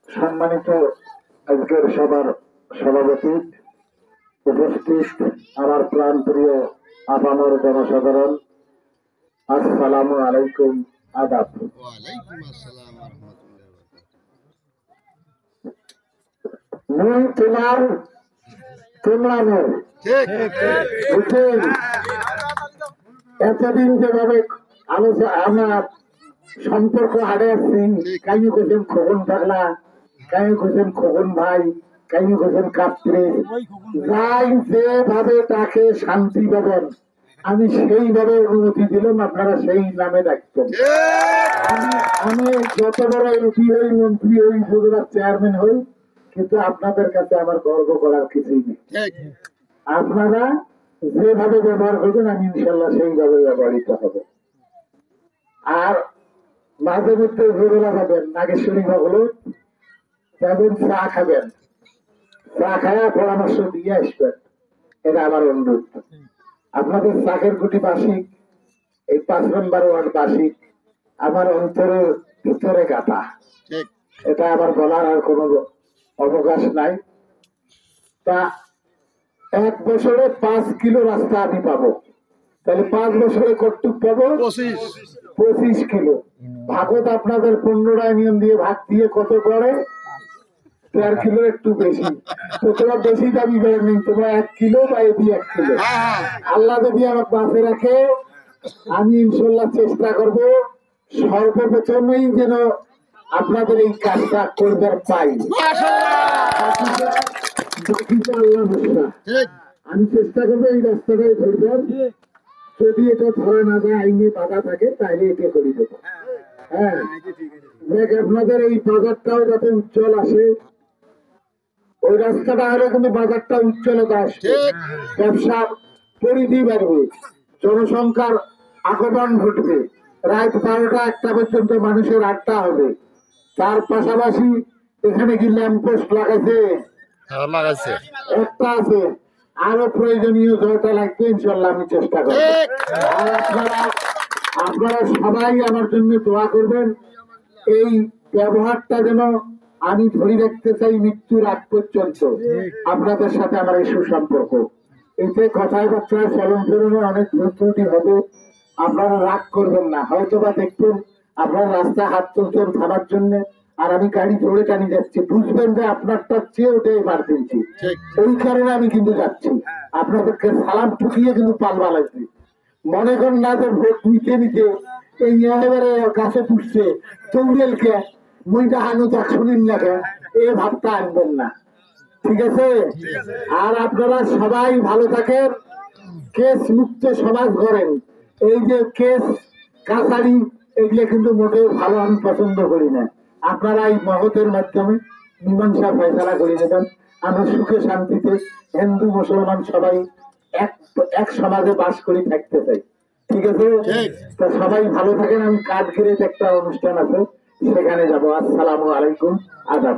সম্মানিত আজকের সবার সভাপতি, উপস্থিত আমার প্রাণপ্রিয় আপামর জনসাধারণ, আসসালামু আলাইকুম, আদাব। মুই তোমার, তোমরা নয়। এতদিন যেভাবে আমরা সম্পর্ক হারে আসছি, কাইও কোথাও খোকন থাকলা, কাইও কোথাও খোকন ভাই, কাইও কোথাও কাপ্রে, যাই যেভাবে তাকে শান্তি পাবেন আমি সেইভাবে অনুমতি দিলাম, আপনারা সেই নামে ডাকতেন। আমি যত বড় এমপি হই, মন্ত্রী হই, উপজেলার চেয়ারম্যান হই, কিন্তু আপনাদের কাছে আমার গর্ব করার কিছুই নেই। আপনারা যেভাবে ব্যবহার করবেন আমি ইনশাল্লাহ সেইভাবে ব্যবহৃত হবে। আর মাঝে মধ্যে ভোরবেলা যাবেন, নাগেশ্বরী হলো যাবেন, চা খাবেন, চা খায়া পরামর্শ দিয়ে আসবেন, এটা আমার অনুরোধ। আপনাদের চাকের গুটি বাসিক, এই 5 নম্বর ওয়ার্ড বাসিক আমার অন্তরের ভিতরে গাথা, এটা আমার বলার আর কোনো অবকাশ নাই। তা 1 বছরে 5 কিলো রাস্তা আমি পাবো, তাহলে 5 বছরে কতটুক পাবো? 25 কিলো। ভাগত আপনাদের 15টা নিয়ম দিয়ে ভাগ দিয়ে কত করে? 4 কিলো, একটু বেশি। তো তোমরা বেশি দাবি করেন, তোমরা 1 কিলো বা এদি 1 কিলো। আল্লাহ যদি আমার পাশে রাখে, আমি ইনশাল্লাহ চেষ্টা করব সর্বপ্রথমেই যেন আপনাদের এই কাজটা করবার পাই। আমি চেষ্টা করবো এই রাস্তাটাই ধরবার, যদি এটা ধরে না যায়, আইনে বাধা থাকে, তাহলে এটা করে দেবো। হ্যাঁ, দেখ আপনাদের এই বাজারটাও যাতে উজ্জ্বল আসে, ওই রাস্তাটা হলে কিন্তু বাজারটা উজ্জ্বলতা আসবে, ব্যবসার পরিধি বাড়বে, জনসংখ্যার আগমন ঘটবে, রাত 12টা 1টা পর্যন্ত মানুষের আড্ডা হবে। তার পাশাপাশি এখানে কি ল্যাম্পপোস্ট লাগাইছে? একটা আছে, আরো প্রয়োজনীয় জয়টা লাগবে, ইনশাল্লাহ আমি চেষ্টা করব। আর আপনারা সবাই আমার জন্য দোয়া করবেন। এই ব্যবহারটা যেন আমি ধরে রাখতে চাই মৃত্যুর আগ পর্যন্ত। আপনাদের সাথে আমার এই সুসম্পর্ক, এতে কথায় বার্তায় চলন ফেরনে অনেক ত্রুটি হবে, আপনারা রাগ করবেন না। হয়তো বা দেখবেন আপনার রাস্তা হাত তুলছেন থামার জন্য, আর আমি গাড়ি ধরে টানি যাচ্ছি, বুঝবেন যে আপনারটার চেয়ে ওটাই ইমার্জেন্সি, ওই কারণে আমি কিন্তু যাচ্ছি। আপনাদেরকে সালাম ঠুকিয়ে কিন্তু পালবা লাগবে। মনে করেন না যে ভোট নিতে নিতে এই এবারে গাছে পুষছে চৌড়েলকে মইটা হানু তাক শুনিন না, এই ভাবটা আনবেন না, ঠিক আছে? আর আপনারা সবাই ভালো থাকেন, কেস মুক্ত সমাজ করেন। এই যে কেস কাছারি এগুলো কিন্তু মোটেও ভালো আমি পছন্দ করি না। আপনারা এই মহতের মাধ্যমে মীমাংসা ফয়সালা করে দেবেন। আমরা সুখে শান্তিতে হিন্দু মুসলমান সবাই এক সমাজে বাস করে থাকতে চাই, ঠিক আছে? তো সবাই ভালো থাকেন। আমি কাঠগিরিতে একটা অনুষ্ঠান আছে, সেখানে যাবো। আসসালামু আলাইকুম, আদাব।